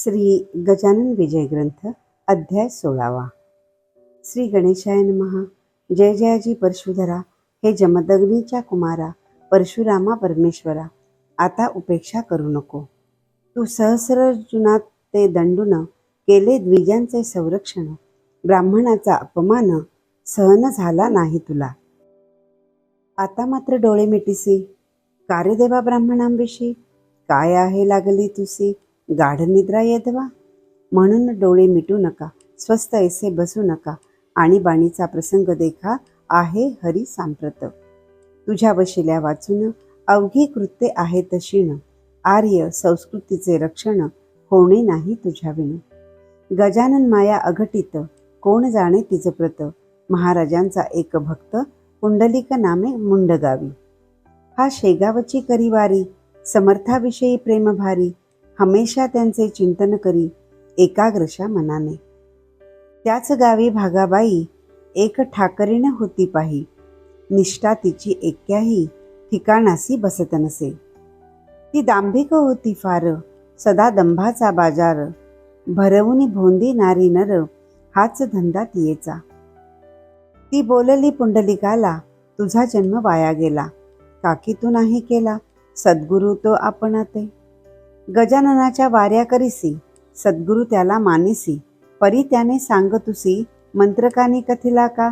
श्री गजानन विजय ग्रंथ अध्याय 16वा. श्री गणेशाय नमः. जय जयाजी परशुधरा, हे जमदग्नीच्या कुमारा परशुरामा परमेश्वरा, आता उपेक्षा करू नको. तू सहस्रार्जुनात ते दंडून केले द्विजांचे संरक्षण. ब्राह्मणाचा अपमान सहन झाला नाही तुला. आता मात्र डोळे मिटिसी, कार्य देवा ब्राह्मणांविषयी काय आहे लागली तुसी. गाढ निद्रा येदवा, म्हणून डोळे मिटू नका, स्वस्थ ऐसे बसू नका. आणि बाणीचा प्रसंग देखा आहे हरी सांप्रत. तुझ्या वशिल्या वाचून अवघी कृत्ये आहेत क्षीण. आर्य संस्कृतीचे रक्षण होणे नाही तुझ्या विण. गजानन माया अघटित, कोण जाणे तिच प्रत. महाराजांचा एक भक्त पुंडलिक नामे मुंडगावी. हा शेगावची करीवारी, समर्थाविषयी प्रेम भारी. हमेशा त्यांचे चिंतन करी एकाग्रशा मनाने. त्याच गावी भागाबाई एक ठाकरीण होती पाही. निष्ठा तिची एक्याही ठिकाणासी बसत नसे. ती दांभिक होती फार, सदा दंभाचा बाजार. भरवून भोंदी नारी नर, हाच धंदा तियेचा. ती बोलली पुंडलिकाला, तुझा जन्म वाया गेला. काकी तू नाही केला, सद्गुरु तो आपणाते. गजाननाच्या वाऱ्या करीसी, सद्गुरु त्याला मानिसी. परी त्याने सांगतुसी, मंत्रकानी कथिला का.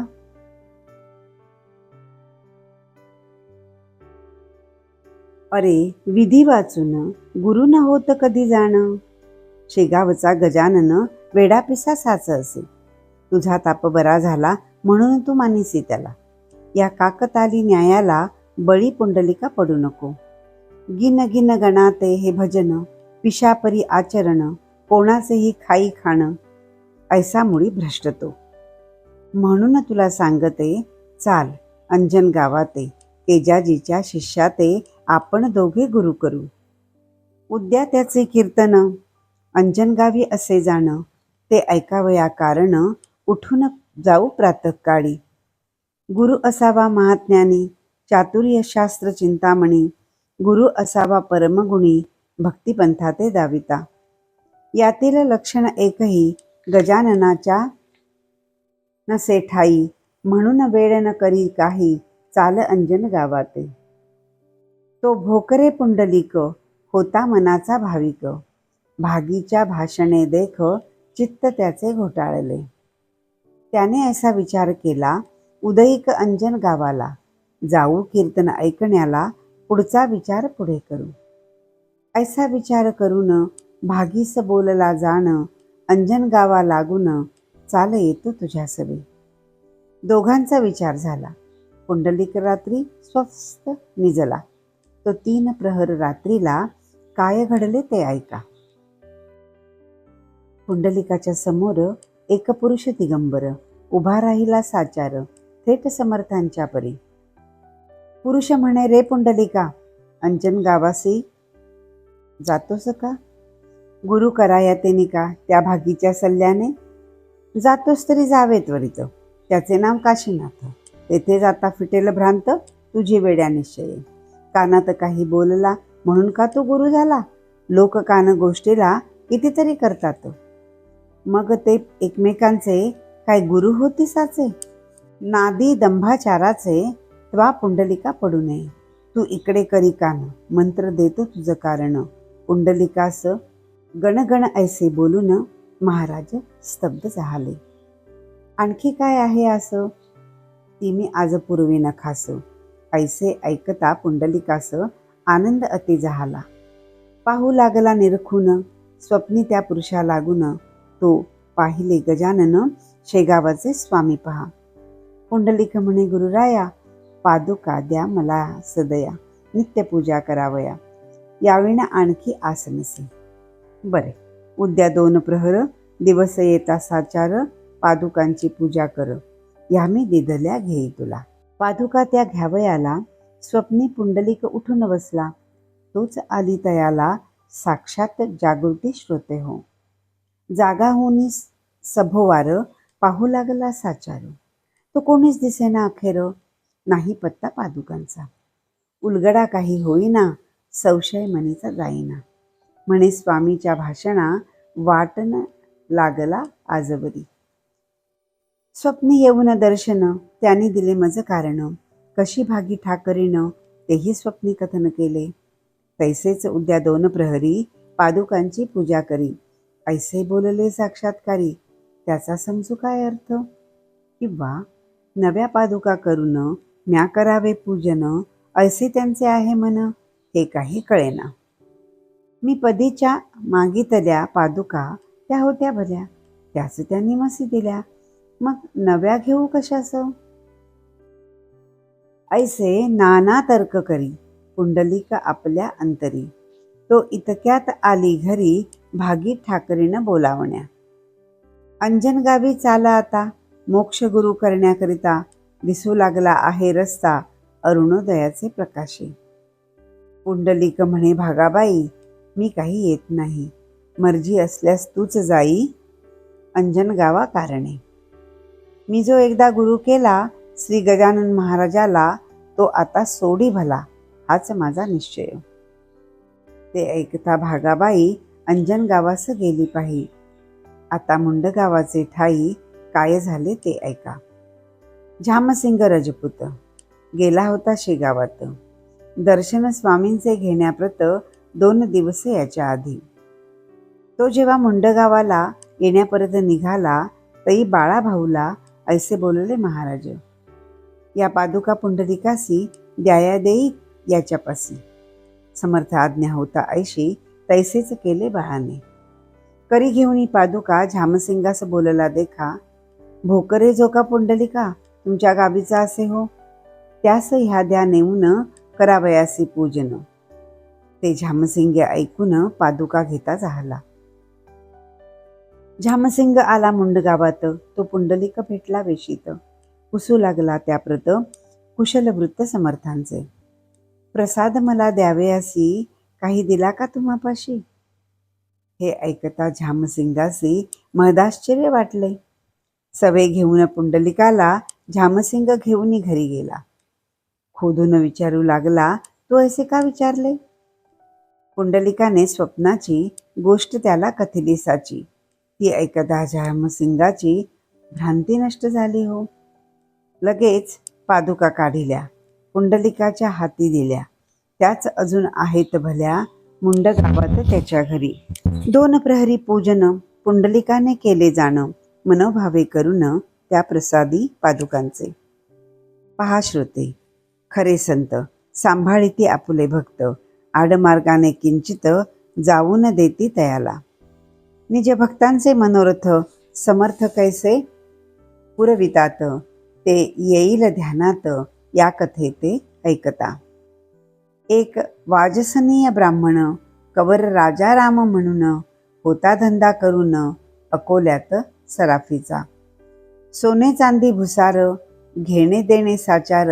अरे विधी वाचून गुरु न होत कधी जाण. शेगावचा गजानन वेडापिसा साच असे. तुझा ताप बरा झाला म्हणून तू मानिसी त्याला. या काकताली न्यायाला बळी पुंडलिका पडू नको. गिन गिन गणाते हे भजन, पिशापरी आचरण. कोणाचेही खाई खाणं, ऐसा मुळी भ्रष्टतो. म्हणून तुला सांगते, चाल अंजन गावाते. तेजाजीच्या शिष्याते आपण दोघे गुरु करू. उद्या त्याचे कीर्तन, अंजन गावी असे जाण. ते ऐकावया कारण, उठून जाऊ प्रातःकाळी. गुरु असावा महाज्ञानी, चातुर्यशास्त्र चिंतामणी. गुरु असावा परमगुणी, भक्तिपंथाते दाविता. यातील लक्षण एकही गजाननाच्या नसे ठाई. म्हणून वेळ न करी काही, चाल अंजन गावाते. तो भोकरे पुंडलिक, होता मनाचा भाविक. भागीच्या भाषणे देख, चित्त त्याचे घोटाळले. त्याने असा विचार केला, उदयिक अंजन गावाला. जाऊ कीर्तन ऐकण्याला, पुढचा विचार पुढे करू. ऐसा विचार करून भागीस बोलला जाण. अंजन गावा लागून, चाल येतो तुझ्या सवे. दोघांचा विचार झाला. पुंडलिक रात्री स्वस्थ निजला. तो 3 प्रहर रात्रीला काय घडले ते ऐका. पुंडलिकाच्या समोर एक पुरुष दिगंबर उभा राहिला साचार, थेट समर्थांच्या परी. पुरुष म्हणे, रे पुंडलिका, अंजन गावासी जातोस का. गुरु कराया तेनी का, त्या भागीच्या सल्ल्याने. जातोस तरी जावे त्वरित, त्याचे नाव काशीनाथ. तेथे जाता फिटेल भ्रांत, तुझी वेड्या निश्चय. कानात काही बोलला म्हणून का तो गुरु झाला. लोक कान गोष्टीला कितीतरी करतात, मग ते एकमेकांचे काय गुरु होती साचे. नादी दंभाचाराचे त्वा पुंडलिका पडू नये. तू इकडे करी कान, मंत्र देतो तुझं कारण. पुंडलिकास गणगण ऐसे बोलून महाराज स्तब्ध झाले. आणखी काय आहे असं, ती मी आज पूर्वी न खास. ऐसे ऐकता पुंडलिकास आनंद अति झाला. पाहू लागला निरखून, स्वप्नी त्या पुरुषा लागून. तो पाहिले गजानन शेगावाचे स्वामी पहा. पुंडलिक म्हणे, गुरुराया, पादुका द्या मला सदया. नित्यपूजा करावया, याविना आणखी आस नसे. बरे, उद्या 2 प्रहर दिवस येता साचार. पादुकांची पूजा कर, ह्या मी दिधल्या घेई तुला. पादुका त्या घ्यावयाला स्वप्नी पुंडलिक उठून बसला. तोच आली तयाला, साक्षात जागृती श्रोते हो. जागा होऊन सभोवार, पाहू लागला साचार. तो कोणीच दिसेना अखेर, नाही पत्ता पादुकांचा. उलगडा काही होईना, संशय मनीचा जाईना. म्हणे स्वामीच्या भाषणा वाटन लागला आजवरी. स्वप्नी येऊन दर्शन त्यांनी दिले मज कारण. कशी भागी ठाकरीनं तेही स्वप्नी कथन केले. तैसेच उद्या 2 प्रहरी पादुकांची पूजा करी. ऐसे बोलले साक्षात्कारी, त्याचा समजू काय अर्थ. किंवा नव्या पादुका करून म्या करावे पूजन, ऐसे त्यांचे आहे मन, हे काही कळेना. मी पदीच्या मागितल्या पादुका त्या होत्या भल्या, त्याच त्यांनी मसी दिल्या, मग नव्या घेऊ कशास. ऐसे नाना तर्क करी पुंडलिक आपल्या अंतरी. तो इतक्यात आली घरी भागी ठाकरीनं बोलावण्या. अंजनगावी चाला आता मोक्ष गुरु करण्याकरिता. दिसू लागला आहे रस्ता अरुणोदयाचे प्रकाशे. पुंडलिक म्हणे भागाबाई, मी काही येत नाही. मर्जी असल्यास तूच जाई अंजनगावा कारणे. मी जो एकदा गुरु केला श्री गजानन महाराजाला, तो आता सोडी भला, हाच माझा निश्चय. ते ऐकता भागाबाई अंजनगावास गेली पाही. आता मुंडगावाचे ठाई काय झाले ते ऐका. झामसिंग रजपूत गेला होता शेगावात. दर्शन स्वामींचे घेण्याप्रत 2 दिवस याच्या आधी. तो जेव्हा मुंडगावाला येण्यापर्यंत निघाला, तई बाळा भाऊला ऐसे बोलले महाराज. या पादुका पुंडलिकासी द्याया देई याच्यापासी. समर्थ आज्ञा होता ऐशी, तैसेच केले बाळाने. करी घेऊन पादुका झामसिंगास बोलला देखा. भोकरे जो का पुंडलिका तुमच्या गावीचा असे हो, त्यास ह्या द्या नेऊन करावयासी पूजन. ते झामसिंग ऐकून पादुका घेता झाला. झामसिंग आला मुंडगावात, तो पुंडलिक भेटला वेशीत. पुसू लागला त्याप्रत कुशल वृत्त समर्थांचे. प्रसाद मला द्यावयासी, काही दिला का तुम्हापाशी. हे ऐकता झामसिंगासी महदाश्चर्य वाटले. सवे घेऊन पुंडलिकाला झामसिंग घेऊन घरी गेला. खोदून विचारू लागला, तो ऐसे का विचारले. पुंडलिकाने स्वप्नाची गोष्ट त्याला कथिली साची. ती ऐकता झामसिंगाची भ्रांती नष्ट झाली हो. लगेच पादुका काढिल्या, पुंडलिकाच्या हाती दिल्या. त्याच अजून आहेत भल्या मुंडगावात त्याच्या घरी. 2 प्रहरी पूजन पुंडलिकाने केले जाणं, मनोभावे करून त्या प्रसादी पादुकांचे. पहा श्रोते, खरे संत सांभाळिती आपुले भक्त. आडमार्गाने किंचित जाऊन देती तयाला. निज भक्तांचे मनोरथ समर्थ कैसे पुरवितात. ते येईल ध्यानात या कथेते ऐकता. एक वाजसनीय ब्राह्मण कवर राजा राम म्हणून होता धंदा करून अकोल्यात सराफीचा. सोने चांदी भुसार घेणे देणे साचार.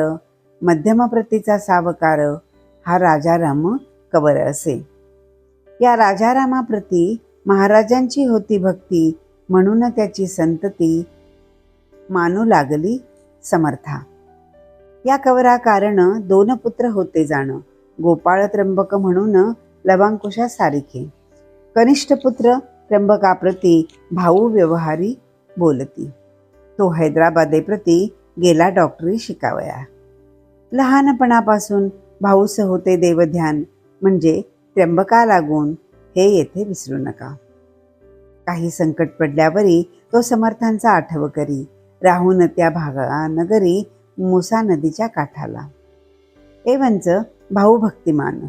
मध्यम प्रतीचा सावकार हा राजाराम कवर असे. या राजारामाप्रती महाराजांची होती भक्ती, म्हणून त्याची संतती मानू लागली समर्था. या कवरा कारण 2 पुत्र होते जाण. गोपाळ त्र्यंबक म्हणून लवांकुशा सारिखे. कनिष्ठ पुत्र त्र्यंबकाप्रती भाऊ व्यवहारी बोलती. तो हैदराबादेप्रती गेला डॉक्टरी शिकावया. लहानपणापासून भाऊस होते देवध्यान, म्हणजे त्र्यंबका लागून, हे येथे विसरू नका. काही संकट पडल्यावरी तो समर्थांचा आठव करी. राहून त्या भागानगरी मुसा नदीच्या काठाला. एवंच भाऊ भक्तिमान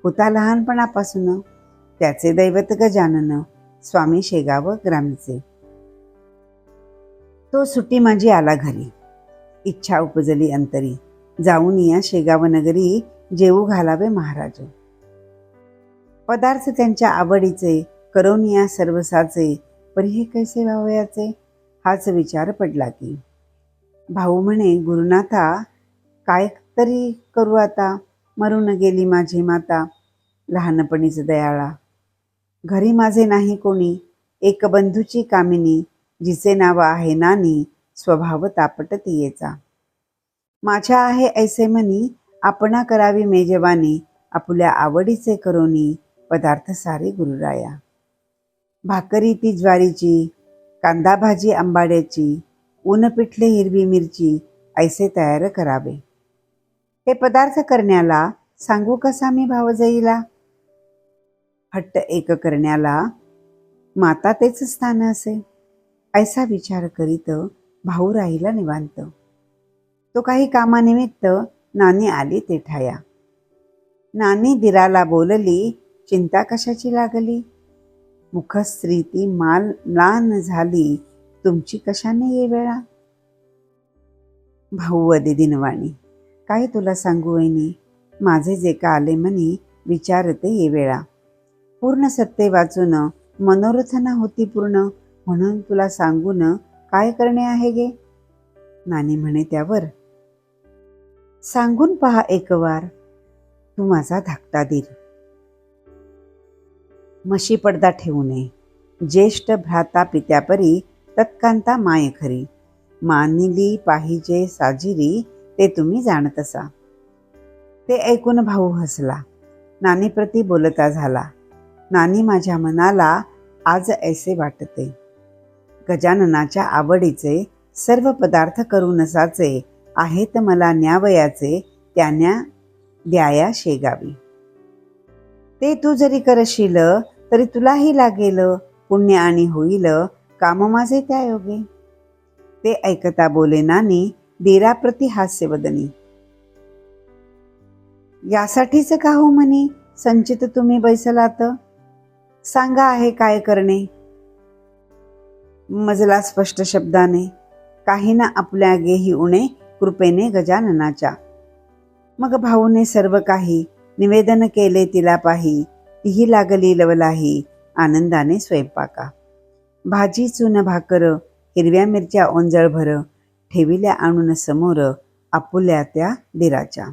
होता लहानपणापासून. त्याचे दैवत गजानन स्वामी शेगाव ग्रामचे. तो सुट्टी माझी आला घरी. इच्छा उपजली अंतरी. जाऊन या शेगाव नगरी जेवू घालावे महाराज. पदार्थ त्यांच्या आवडीचे करून या सर्वसाचे. पण हे कैसे व्हावयाचे हाच विचार पडला की. भाऊ म्हणे, गुरुनाथा काय तरी करू आता. मरून गेली माझी माता, लहानपणीच दयाळा. घरी माझे नाही कोणी, एक बंधूची कामिनी. जिचे नाव आहे नानी, स्वभाव तापट तियेचा. माझ्या आहे ऐसे मनी, आपणा करावी मेजवानी. आपुल्या आवडीचे करोनी, पदार्थ सारे गुरुराया. भाकरी ती ज्वारीची, कांदा भाजी आंबाड्याची, ऊन पिठले हिरवी मिरची ऐसे तयार करावे. हे पदार्थ करण्याला सांगू कसा मी भावजईला. हट्ट एक करण्याला माता तेच स्थान असे. ऐसा विचार करीत भाऊ राहिला निवांत. तो काही कामानिमित्त नानी आली तेठाया. नानी दिराला बोलली, चिंता कशाची लागली. मुखस्त्री ती म्लान झाली, तुमची कशाने ये वेळा. भाऊ वदे दिनवाणी, काय तुला सांगू वहिनी, माझे जे का आले मनी विचारते ये वेळा. पूर्ण सत्ते वाचून मनोरथना होती पूर्ण, म्हणून तुला सांगून काय करणे आहे गे. नानी म्हणे त्यावर, सांगून पहा एक वार, तू माझा धाकटा दीर. म्हशी पडदा ठेवू नये, ज्येष्ठ भ्राता पित्यापरी तत्कांता माय खरी. मानिली पाहिजे साजिरी, ते तुम्ही जाणतसा. ते ऐकून भाऊ हसला. नानी प्रती बोलता झाला. नानी माझ्या मनाला आज ऐसे वाटते. गजाननाच्या आवडीचे सर्व पदार्थ करून साचे आहेत मला न्यावयाचे, त्यान्या द्याया शेगावी. ते तू जरी करशील तरी तुलाही लागेल पुण्य आणि होईल काम माझे त्या योगे. ते ऐकता बोले नानी दीराप्रती हास्यवदनी, यासाठीच का हो म्हणे संचित तुम्ही बैसलात. सांगा आहे काय करणे. मजला स्पष्ट शब्दाने, काही ना आपल्या गेही उणे कृपेने गजाननाच्या. मग भाऊने सर्व काही निवेदन केले तिला पाही. तीही लागली लवलाही आनंदाने स्वयंपाका. भाजी चून भाकर, हिरव्या मिरच्या ओंजळभर, ठेविल्या आणून समोर आपुल्या त्या दिराच्या.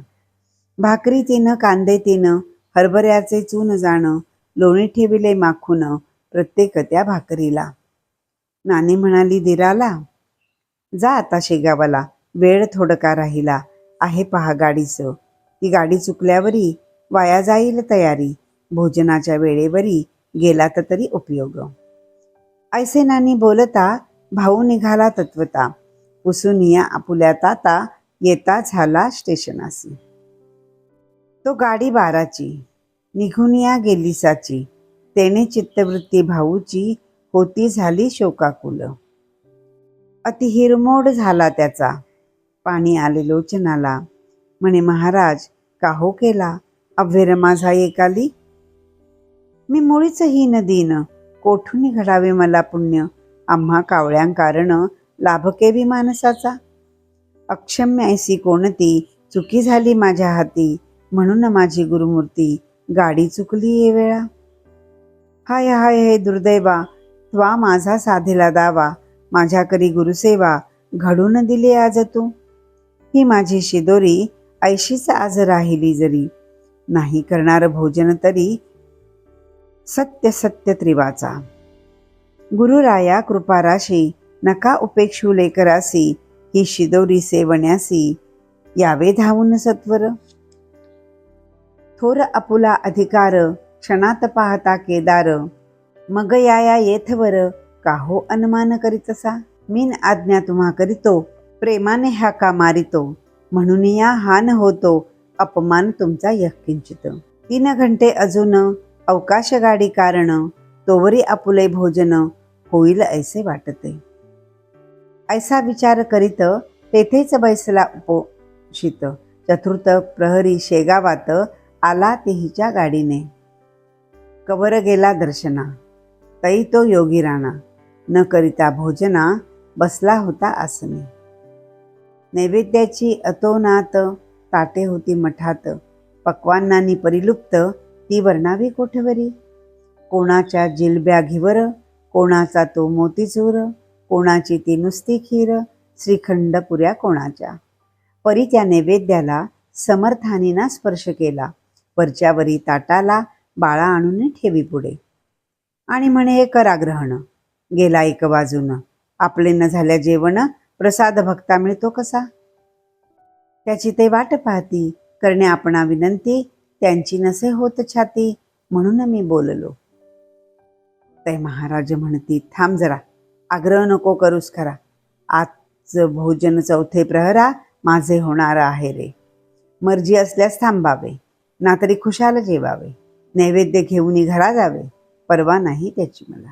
भाकरी तिनं, कांदे तिनं, हरभऱ्याचे चून जाणं, लोणी ठेविले माखून प्रत्येक त्या भाकरीला. नानी म्हणाली दिराला, जा आता शेगावाला, वेळ थोडका राहिला आहे पहा गाडीचं. ती गाडी चुकल्यावरी वाया जाईल तयारी. भोजनाच्या वेळेवरी गेलात तरी उपयोग. ऐसे नानी बोलता भाऊ निघाला तत्वता. पुसूनिया आपुल्या ताता, येता झाला स्टेशनासी. तो गाडी बाराची, निघून या गेली साची. तेने चित्तवृत्ती भाऊची, होती झाली शोकाकुल. अति हिरमोड झाला त्याचा, पाणी आले लोचनाला. म्हणे महाराज का हो केला अव्हेर माझा एकाली. मी मुळीच हीन दीन, कोठून घडावे मला पुण्य. आम्हा कावळ्यां कारण लाभके मानसाचा. अक्षम्य ऐसी कोणती चुकी झाली माझ्या हाती. म्हणून माझी गुरुमूर्ती गाडी चुकली ये वेळा. हाय हाय हे दुर्दैवा, त्वा माझा साधेला दावा. माझ्या करी गुरुसेवा घडून दिली आज तू. ही माझी शिदोरी ऐशीच आज राहिली जरी. नाही करणार भोजन तरी सत्य सत्य त्रिवाचा. गुरुराया कृपाराशी, नका उपेक्षू लेकरासी. ही शिदोरी सेवण्यासी, यावे धावून सत्वर. थोर आपुला अधिकार, क्षणात पाहता केदार. मग याया येथवर, काहो अनुमान करीतसा. मीन आज्ञा तुम्हा करीतो, प्रेमाने हाका मारितो. म्हणून या हान होतो, अपमान तुमचा यत्किंचित. 3 घंटे अजून अवकाश गाडी कारण. तोवरी आपुले भोजन, होईल ऐसे वाटते. ऐसा विचार करीत तेथेच बैसला उपोषित. चतुर्थ प्रहरी शेगावात आला तेहीच्या गाडीने. कवर गेला दर्शना, तई तो योगी राणा. न करिता भोजना, बसला होता आसने. नैवेद्याची अतोनात ताटे होती मठात. पक्वान्नांनी परिलुप्त, ती वर्णावी कोठवरी. कोणाच्या जिलब्या घिवर, कोणाचा तो मोतीचूर. कोणाची ती नुसती खीर, श्रीखंड पुऱ्या कोणाच्या. परी त्या नैवेद्याला समर्थानीना स्पर्श केला. वरच्यावरी ताटाला बाळा आणून ठेवी पुढे. आणि म्हणे हे करा ग्रहण. गेला एक बाजून, आपले न झाल्या जेवण. प्रसाद भक्ता मिळतो कसा. त्याची ते वाट पाहती, करणे आपणा विनंती. त्यांची नसे होत छाती, म्हणून मी बोललो. ते महाराज म्हणती, थांब जरा, आग्रह नको करूस खरा. आज भोजन चौथे प्रहरा माझे होणार आहे रे. मर्जी असल्यास थांबावे, ना तरी खुशाल जेवावे. नैवेद्य घेऊन घरा जावे, परवा नाही त्याची मला.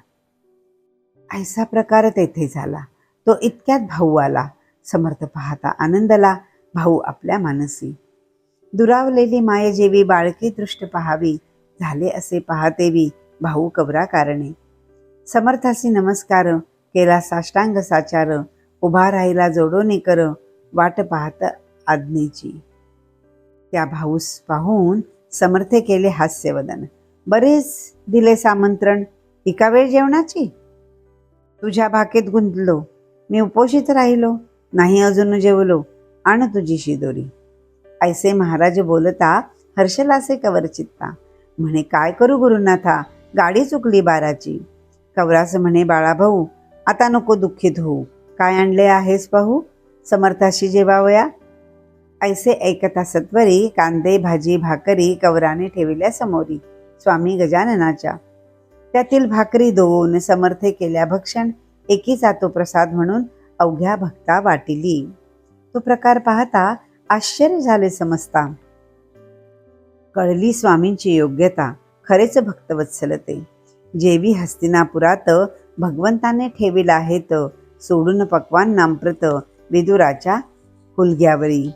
ऐसा प्रकार तेथे झाला. तो इतक्यात भाऊ आला. समर्थ पाहता आनंदला, भाऊ आपल्या मानसी. दुरावलेली मायजेवी बाळकी दृष्ट पहावी, झाले असे पाहतेवी भाऊ कवरा कारणे. समर्थासी नमस्कार, केला साष्टांग साचार. उभा राहिला जोडोने कर, वाट पाहत आज्ञेची. त्या भाऊस पाहून समर्थे केले हास्यवदन. बरेच दिलेस आमंत्रण, एका वेळ जेवणाची. तुझ्या भाकेत गुंतलो, मी उपोषित राहिलो, नाही अजून जेवलो, आण तुझी शिदोरी. ऐसे महाराज बोलता हर्षलासे कवर चित्ता. म्हणे, काय करू गुरुनाथा, गाडी चुकली बाराची. कवरास म्हणे, बाळा भाऊ, आता नको दुःखित होऊ. काय आणले आहेस पाहू, समर्थाशी जेवावया. ऐसे ऐकता सत्वरी कांदे भाजी भाकरी कवराने ठेवल्या समोरी स्वामी गजाननाच्या. त्यातील भाकरी 2 समर्थे केल्या भक्षण, एकीचा तो प्रसाद म्हणून अवघ्या भक्ता वाटिली. तो प्रकार पाहता आश्चर्य झाले समजता. कळली स्वामींची योग्यता, खरेच भक्तवत्सल ते. जेवी हस्तिनापुरात भगवंताने ठेविला आहेत, सोडून पक्वान नामप्रत विदुराच्या हुलग्यावरी.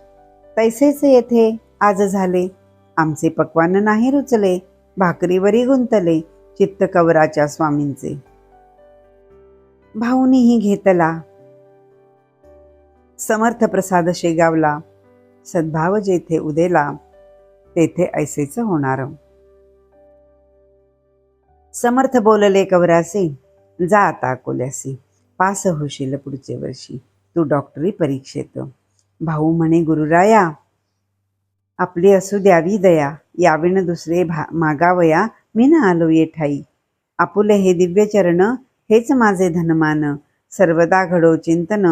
तैसेच येथे आज झाले, आमचे पक्वान नाही रुचले, भाकरीवरी गुंतले चित्त कवराच्या स्वामींचे. भाऊनीही घेतला समर्थ प्रसाद शेगावला. सद्भाव जेथे उदेला, तेथे ऐसेच होणार. समर्थ बोलले कवरासे, जा आता अकोल्यासी, पास होशील पुढचे वर्षी तू डॉक्टरी परीक्षेत. भाऊ म्हणे, गुरुराया, आपली असू द्यावी दया, याविण दुसरे मागावया मी न आलो ये ठाई. आपुले हे दिव्य चरण, हेच माझे धनमान, सर्वदा घडो चिंतन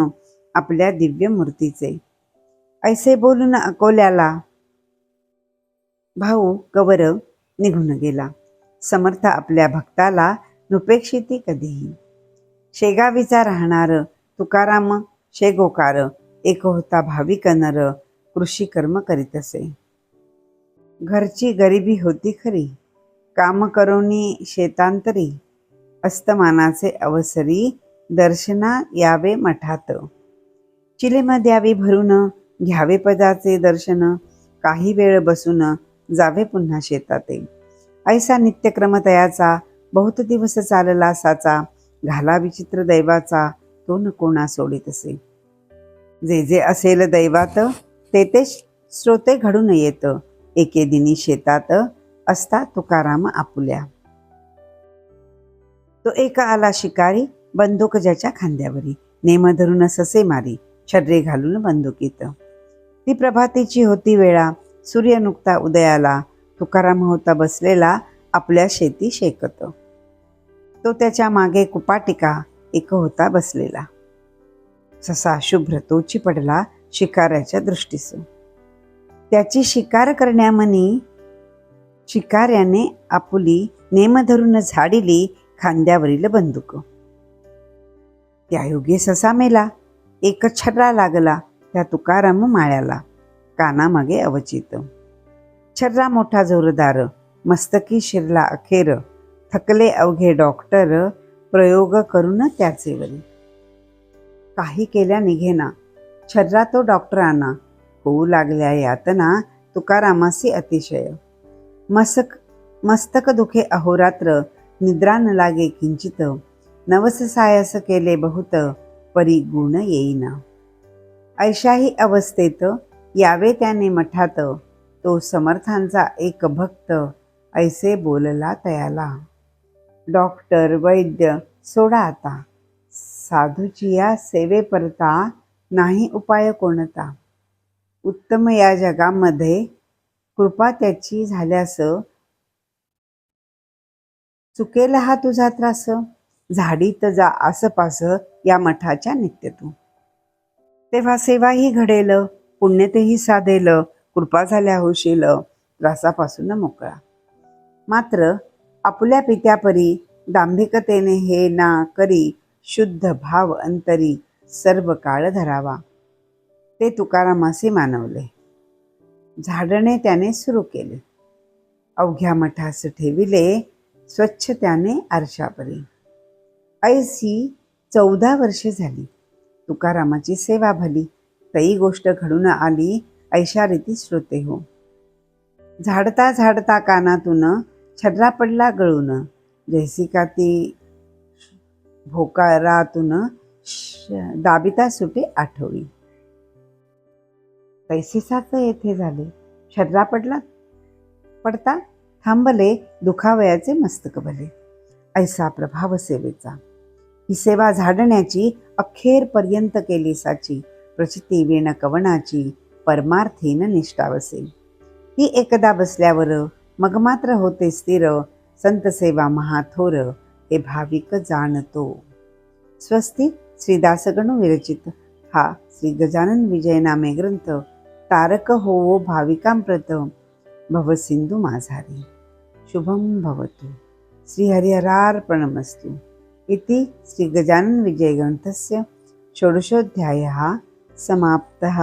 आपल्या दिव्य मूर्तीचे. ऐसे बोलून अकोल्याला भाऊ कवर निघून गेला. समर्थ आपल्या भक्ताला नुपेक्षिती कधीही. शेगावीचा राहणार तुकाराम शेगोकार, एक होता भाविक नर, कृषी कर्म करीत असे. घरची गरिबी होती खरी, काम करोनी शेतांतरी. अस्तमानाचे अवसरी, दर्शना यावे मठात. चिलेम द्यावी भरून, घ्यावे पदाचे दर्शन. काही वेळ बसून, जावे पुन्हा शेताते. ऐसा नित्यक्रम तयाचा, बहुत दिवस चालला साचा. घाला विचित्र दैवाचा, तो न कोणा सोडित असे. जे जे असेल दैवात, ते ते श्रोते घडून येत. एके दिनी शेतात, असता तुकाराम आपुल्या. तो एक आला शिकारी, बंदूक ज्याच्या खांद्यावरी. नेम धरून ससे मारी, छर्रे घालून बंदुकीत. ती प्रभातीची होती वेळा, सूर्य नुकता उदयाला. तुकाराम होता बसलेला, आपल्या शेती शेकत. तो त्याच्या मागे कुपाटिका, एक होता बसलेला. ससा शुभ्र तोची पडला शिकाऱ्याच्या दृष्टीस. त्याची शिकार करण्यामनी शिकाऱ्याने आपुली नेम धरून झाडिली खांद्यावरील बंदूक. त्यायोगे ससा मेला, एक छर्रा लागला त्या तुकाराम माळ्याला, कानामागे अवचित. छर्रा मोठा जोरदार, मस्तकी शिरला अखेर. थकले अवघे डॉक्टर, प्रयोग करून त्याचेवरी. काही केल्या निघेना, छर्रा तो डॉक्टरांना. होऊ लागल्या यातना तुकारामासी अतिशय. मस्तक दुखे अहोरात्र, निद्रा न लागे किंचित. नवस सायस केले बहुत, परी गुण येईना. ऐशाही अवस्थेत यावे त्याने मठात. तो समर्थांचा एक भक्त, ऐसे बोलला तयाला. डॉक्टर वैद्य सोडा आता, साधूची या सेवे परता. नाही उपाय कोणता, उत्तम या जगामध्ये. कृपा त्याची झाल्यास, चुकेल हा तुझा त्रास. झाडीत जा आसपास, या मठाच्या नित्य तू. तेव्हा सेवाही घडेल, पुण्य तेही साधेल. कृपा झाल्या होशील, त्रासापासून मोकळा. मात्र आपुल्या पित्यापरी दांभिकतेने हे ना करी, शुद्ध भाव अंतरी सर्व काळ धरावा. ते तुकारामासी मानवले. झाडणे त्याने सुरू केले. अवघ्या मठास ठेविले, स्वच्छ त्याने आरशापरी. ऐसी 14 वर्षे झाली. तुकारामाची सेवा भली. तई गोष्ट घडून आली, ऐशा रीती श्रोते हो. झाडता झाडता कानातून छर्रा पडला गळून, जैसी का ती भोकारातून दाबिता सुटे आठवली. तैसेसाच येथे झाले. छर्रा पडता थांबले, दुखावयाचे मस्तक भले. ऐसा प्रभाव सेवेचा. ही सेवा झाडण्याची अखेरपर्यंत केली साची. प्रचिती वीण कवनाची, परमार्थीन निष्ठावसे. ती एकदा बसल्यावर मग मात्र होते स्थिर. संत सेवा महाथोर, हे भाविक जाणतो. स्वस्ती श्री दासगणू विरचित हा श्री गजानन विजय नामे ग्रंथ तारक होवो भाविकांप्रत भवसिंधू माझारी. शुभम भवतु. श्री हरिहरार्पणमस्तु. इति श्री गजानन विजय ग्रंथस्य षोडशोऽध्यायः समाप्तः.